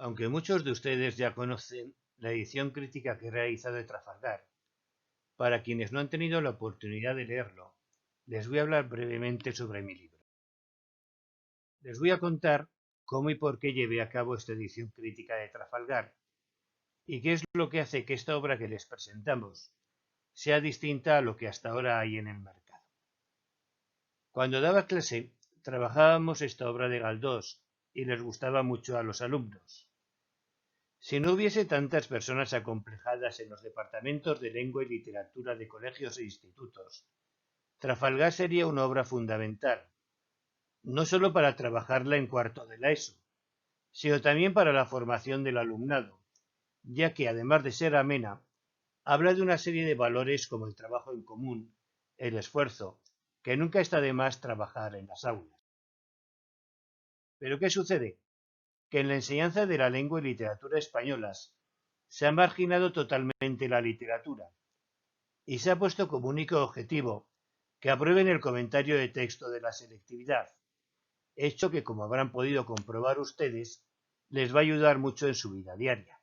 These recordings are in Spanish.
Aunque muchos de ustedes ya conocen la edición crítica que he realizado de Trafalgar, para quienes no han tenido la oportunidad de leerlo, les voy a hablar brevemente sobre mi libro. Les voy a contar cómo y por qué llevé a cabo esta edición crítica de Trafalgar y qué es lo que hace que esta obra que les presentamos sea distinta a lo que hasta ahora hay en el mercado. Cuando daba clase, trabajábamos esta obra de Galdós y les gustaba mucho a los alumnos. Si no hubiese tantas personas acomplejadas en los departamentos de lengua y literatura de colegios e institutos, Trafalgar sería una obra fundamental, no solo para trabajarla en cuarto de la ESO, sino también para la formación del alumnado, ya que, además de ser amena, habla de una serie de valores como el trabajo en común, el esfuerzo, que nunca está de más trabajar en las aulas. ¿Pero qué sucede? Que en la enseñanza de la lengua y literatura españolas se ha marginado totalmente la literatura y se ha puesto como único objetivo que aprueben el comentario de texto de la selectividad, hecho que, como habrán podido comprobar ustedes, les va a ayudar mucho en su vida diaria.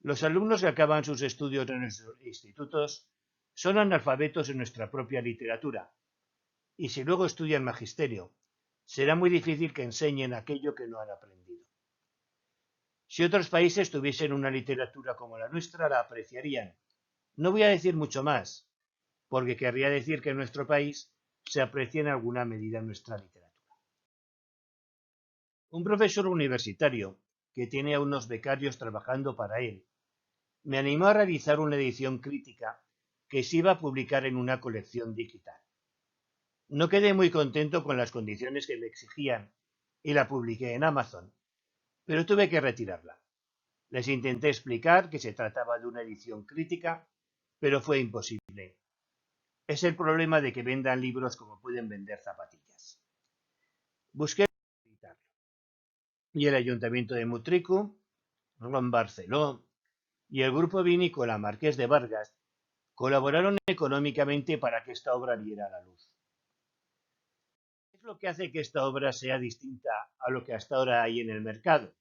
Los alumnos que acaban sus estudios en nuestros institutos son analfabetos en nuestra propia literatura, y si luego estudian magisterio, será muy difícil que enseñen aquello que no han aprendido. Si otros países tuviesen una literatura como la nuestra, la apreciarían. No voy a decir mucho más, porque querría decir que en nuestro país se aprecia en alguna medida nuestra literatura. Un profesor universitario, que tiene a unos becarios trabajando para él, me animó a realizar una edición crítica que se iba a publicar en una colección digital. No quedé muy contento con las condiciones que me exigían y la publiqué en Amazon, pero tuve que retirarla. Les intenté explicar que se trataba de una edición crítica, pero fue imposible. Es el problema de que vendan libros como pueden vender zapatillas. Busqué editarlo. Y el Ayuntamiento de Mutriku, Ron Barceló y el Grupo Vinícola Marqués de Vargas colaboraron económicamente para que esta obra viera la luz. ¿Qué es lo que hace que esta obra sea distinta a lo que hasta ahora hay en el mercado?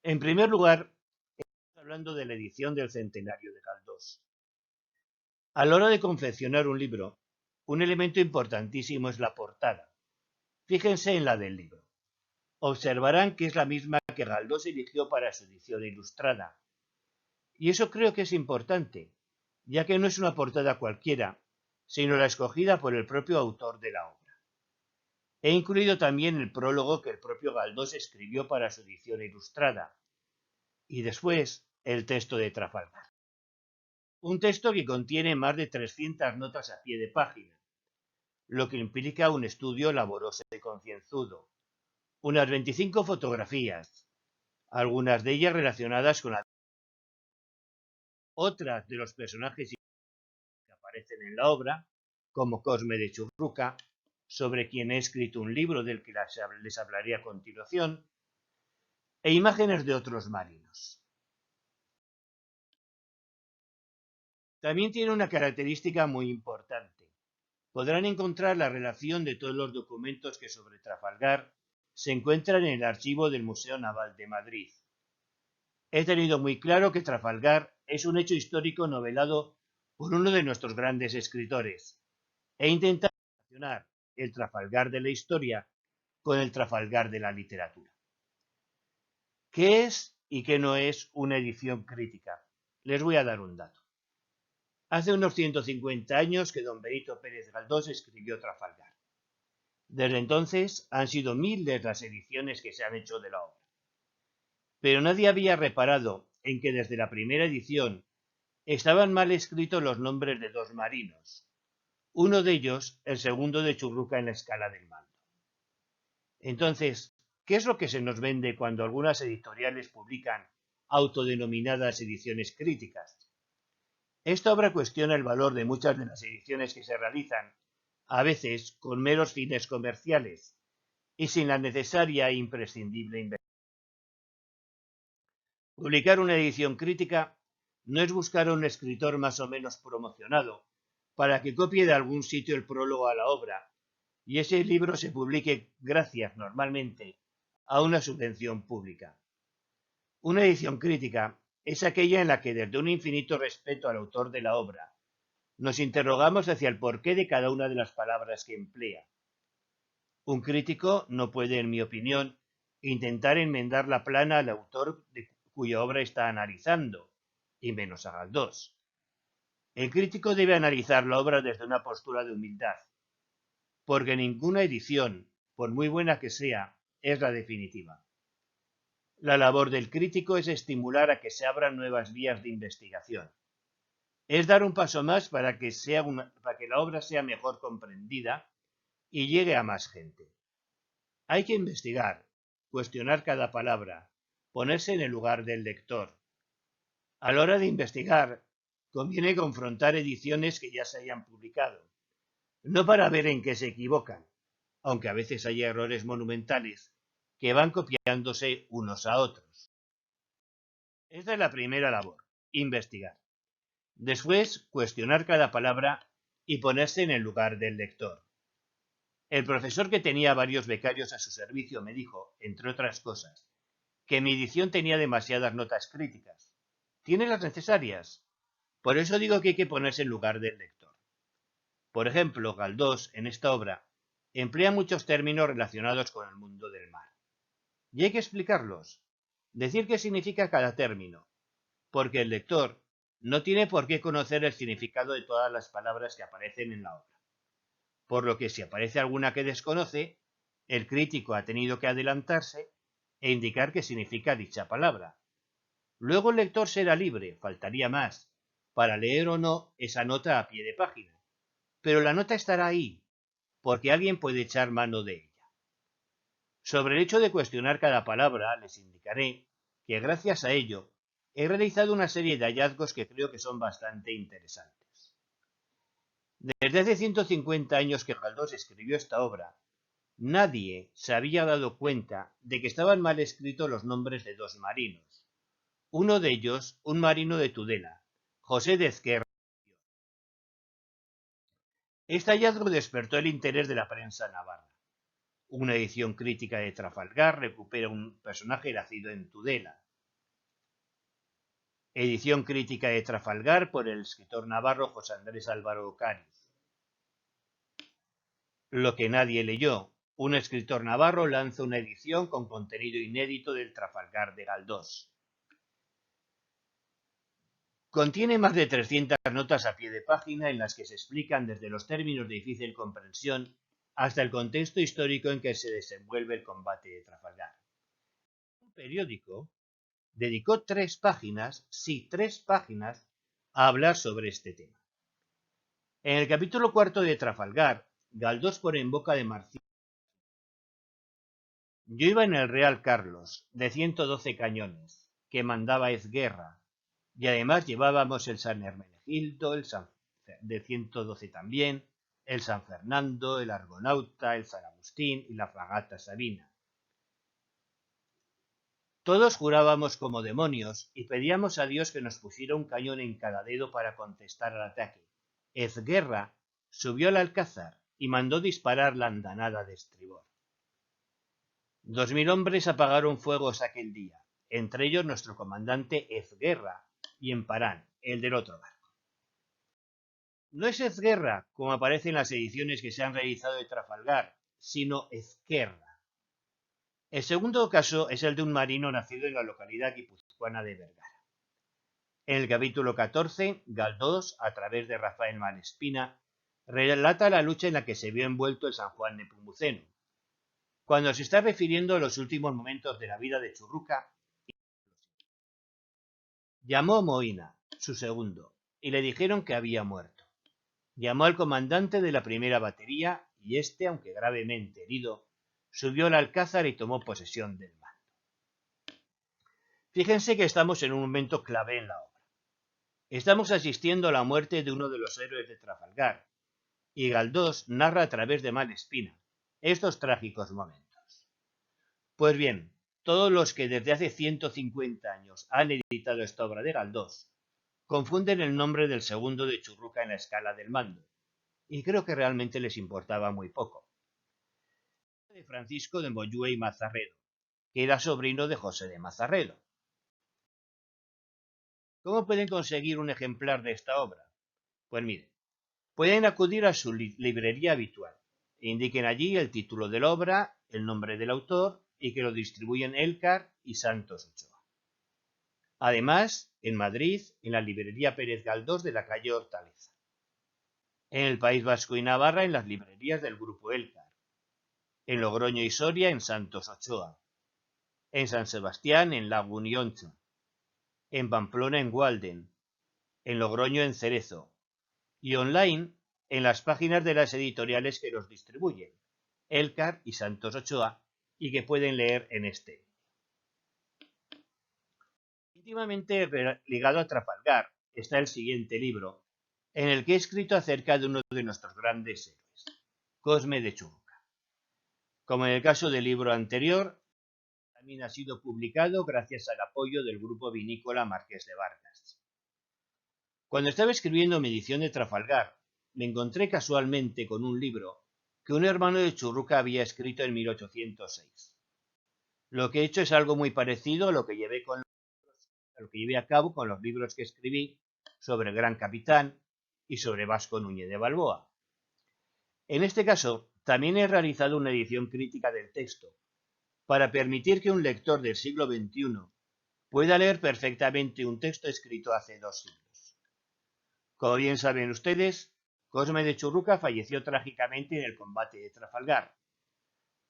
En primer lugar, estamos hablando de la edición del centenario de Galdós. A la hora de confeccionar un libro, un elemento importantísimo es la portada. Fíjense en la del libro. Observarán que es la misma que Galdós eligió para su edición ilustrada. Y eso creo que es importante, ya que no es una portada cualquiera, sino la escogida por el propio autor de la obra. He incluido también el prólogo que el propio Galdós escribió para su edición ilustrada, y después el texto de Trafalgar. Un texto que contiene más de 300 notas a pie de página, lo que implica un estudio laboroso y concienzudo. Unas 25 fotografías, algunas de ellas relacionadas con otras de los personajes que aparecen en la obra, como Cosme de Churruca, sobre quien he escrito un libro del que les hablaré a continuación, e imágenes de otros marinos. También tiene una característica muy importante. Podrán encontrar la relación de todos los documentos que sobre Trafalgar se encuentran en el archivo del Museo Naval de Madrid. He tenido muy claro que Trafalgar es un hecho histórico novelado por uno de nuestros grandes escritores. He intentado relacionar el Trafalgar de la historia con el Trafalgar de la literatura. ¿Qué es y qué no es una edición crítica? Les voy a dar un dato. Hace unos 150 años que don Benito Pérez Galdós escribió Trafalgar. Desde entonces han sido miles las ediciones que se han hecho de la obra. Pero nadie había reparado en que desde la primera edición estaban mal escritos los nombres de dos marinos, uno de ellos el segundo de Churruca en la escala del mando. Entonces, ¿qué es lo que se nos vende cuando algunas editoriales publican autodenominadas ediciones críticas? Esta obra cuestiona el valor de muchas de las ediciones que se realizan, a veces con meros fines comerciales y sin la necesaria e imprescindible inversión. Publicar una edición crítica no es buscar a un escritor más o menos promocionado para que copie de algún sitio el prólogo a la obra y ese libro se publique gracias, normalmente, a una subvención pública. Una edición crítica es aquella en la que, desde un infinito respeto al autor de la obra, nos interrogamos hacia el porqué de cada una de las palabras que emplea. Un crítico no puede, en mi opinión, intentar enmendar la plana al autor cuya obra está analizando, y menos a Galdós. El crítico debe analizar la obra desde una postura de humildad, porque ninguna edición, por muy buena que sea, es la definitiva. La labor del crítico es estimular a que se abran nuevas vías de investigación. Es dar un paso más para que la obra sea mejor comprendida y llegue a más gente. Hay que investigar, cuestionar cada palabra, ponerse en el lugar del lector. A la hora de investigar, conviene confrontar ediciones que ya se hayan publicado, no para ver en qué se equivocan, aunque a veces hay errores monumentales que van copiándose unos a otros. Esta es la primera labor, investigar. Después, cuestionar cada palabra y ponerse en el lugar del lector. El profesor, que tenía varios becarios a su servicio, me dijo, entre otras cosas, que mi edición tenía demasiadas notas críticas. ¿Tiene las necesarias? Por eso digo que hay que ponerse en lugar del lector. Por ejemplo, Galdós, en esta obra, emplea muchos términos relacionados con el mundo del mar. Y hay que explicarlos, decir qué significa cada término, porque el lector no tiene por qué conocer el significado de todas las palabras que aparecen en la obra. Por lo que si aparece alguna que desconoce, el crítico ha tenido que adelantarse e indicar qué significa dicha palabra. Luego el lector será libre, faltaría más, para leer o no esa nota a pie de página. Pero la nota estará ahí, porque alguien puede echar mano de ella. Sobre el hecho de cuestionar cada palabra, les indicaré que gracias a ello he realizado una serie de hallazgos que creo que son bastante interesantes. Desde hace 150 años que Galdós escribió esta obra, nadie se había dado cuenta de que estaban mal escritos los nombres de dos marinos. Uno de ellos, un marino de Tudela, José de Ezquerra. Este hallazgo despertó el interés de la prensa navarra. Una edición crítica de Trafalgar recupera un personaje nacido en Tudela. Edición crítica de Trafalgar por el escritor navarro José Andrés Álvaro Ocariz. Lo que nadie leyó. Un escritor navarro lanza una edición con contenido inédito del Trafalgar de Galdós. Contiene más de 300 notas a pie de página en las que se explican desde los términos de difícil comprensión hasta el contexto histórico en que se desenvuelve el combate de Trafalgar. Un periódico dedicó 3 páginas, sí, 3 páginas, a hablar sobre este tema. En el capítulo 4 de Trafalgar, Galdós pone en boca de Marcial: yo iba en el Real Carlos, de 112 cañones, que mandaba Ezguerra, y además llevábamos el San Hermenegildo, de 112 también, el San Fernando, el Argonauta, el San Agustín y la fragata Sabina. Todos jurábamos como demonios y pedíamos a Dios que nos pusiera un cañón en cada dedo para contestar al ataque. Ezguerra subió al alcázar y mandó disparar la andanada de estribor. 2000 hombres apagaron fuegos aquel día, entre ellos nuestro comandante Ezguerra y Emparán, el del otro barco. No es Ezguerra, como aparece en las ediciones que se han realizado de Trafalgar, sino Ezquerra. El segundo caso es el de un marino nacido en la localidad guipuzcoana de Vergara. En el capítulo 14, Galdós, a través de Rafael Malespina, relata la lucha en la que se vio envuelto el San Juan Nepomuceno, cuando se está refiriendo a los últimos momentos de la vida de Churruca. Llamó a Moina, su segundo, y le dijeron que había muerto. Llamó al comandante de la primera batería y éste, aunque gravemente herido, subió al alcázar y tomó posesión del mando. Fíjense que estamos en un momento clave en la obra. Estamos asistiendo a la muerte de uno de los héroes de Trafalgar, y Galdós narra a través de Malespina estos trágicos momentos. Pues bien, todos los que desde hace 150 años han editado esta obra de Galdós confunden el nombre del segundo de Churruca en la escala del mando, y creo que realmente les importaba muy poco. De Francisco de Moyúe y Mazarredo, que era sobrino de José de Mazarredo. ¿Cómo pueden conseguir un ejemplar de esta obra? Pues miren, pueden acudir a su librería habitual e indiquen allí el título de la obra, el nombre del autor y que lo distribuyen Elcar y Santos Ochoa. Además, en Madrid, en la librería Pérez Galdós de la calle Hortaleza. En el País Vasco y Navarra, en las librerías del Grupo Elcar. En Logroño y Soria, en Santos Ochoa. En San Sebastián, en Lagún y Oncho. En Pamplona, en Walden. En Logroño, en Cerezo. Y online, en las páginas de las editoriales que los distribuyen, Elcar y Santos Ochoa, y que pueden leer en este. Íntimamente ligado a Trafalgar está el siguiente libro, en el que he escrito acerca de uno de nuestros grandes héroes, Cosme de Churruca. Como en el caso del libro anterior, también ha sido publicado gracias al apoyo del grupo vinícola Marqués de Vargas. Cuando estaba escribiendo mi edición de Trafalgar, me encontré casualmente con un libro que un hermano de Churruca había escrito en 1806. Lo que he hecho es algo muy parecido a lo que llevé a cabo con los libros que escribí sobre el Gran Capitán y sobre Vasco Núñez de Balboa. En este caso, también he realizado una edición crítica del texto, para permitir que un lector del siglo XXI pueda leer perfectamente un texto escrito hace 2 siglos. Como bien saben ustedes, Cosme de Churruca falleció trágicamente en el combate de Trafalgar.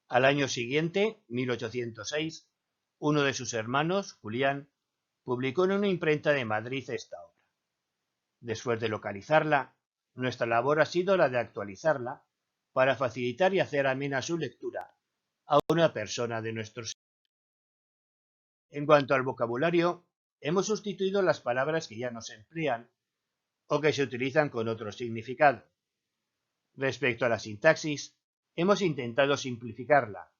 Al año siguiente, 1806, uno de sus hermanos, Julián, publicó en una imprenta de Madrid esta obra. Después de localizarla, nuestra labor ha sido la de actualizarla para facilitar y hacer amena su lectura a una persona de nuestro siglo. En cuanto al vocabulario, hemos sustituido las palabras que ya no se emplean o que se utilizan con otro significado. Respecto a la sintaxis, hemos intentado simplificarla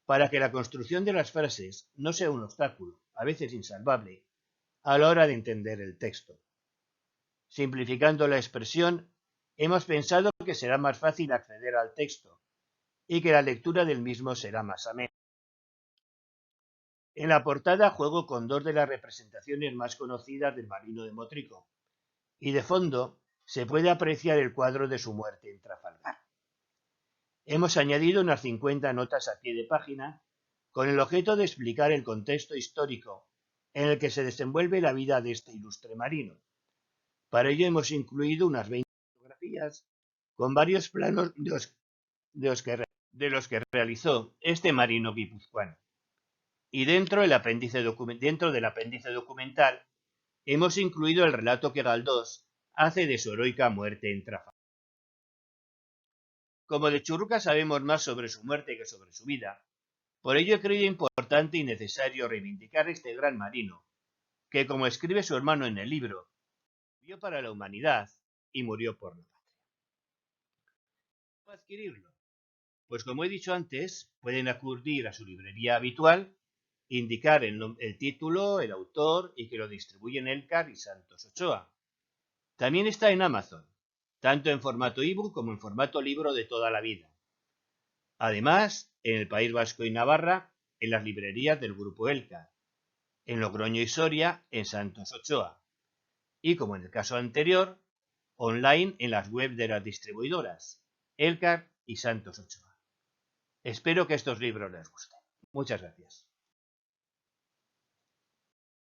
para que la construcción de las frases no sea un obstáculo, a veces insalvable, a la hora de entender el texto. Simplificando la expresión, hemos pensado que será más fácil acceder al texto y que la lectura del mismo será más amena. En la portada juego con 2 de las representaciones más conocidas del marino de Motrico, y de fondo se puede apreciar el cuadro de su muerte en Trafalgar. Hemos añadido unas 50 notas a pie de página con el objeto de explicar el contexto histórico en el que se desenvuelve la vida de este ilustre marino. Para ello hemos incluido unas 20 fotografías con varios planos de los que realizó este marino guipuzcoano. Y dentro del apéndice documental hemos incluido el relato que Galdós hace de su heroica muerte en Trafalgar. Como de Churruca sabemos más sobre su muerte que sobre su vida, por ello he creído importante y necesario reivindicar este gran marino, que, como escribe su hermano en el libro, vivió para la humanidad y murió por la patria. ¿Cómo adquirirlo? Pues como he dicho antes, pueden acudir a su librería habitual, indicar el título, el autor y que lo distribuyen Elcar y Santos Ochoa. También está en Amazon, tanto en formato ebook como en formato libro de toda la vida. Además, en el País Vasco y Navarra, en las librerías del Grupo Elcar, en Logroño y Soria, en Santos Ochoa, y como en el caso anterior, online en las webs de las distribuidoras, Elcar y Santos Ochoa. Espero que estos libros les gusten. Muchas gracias.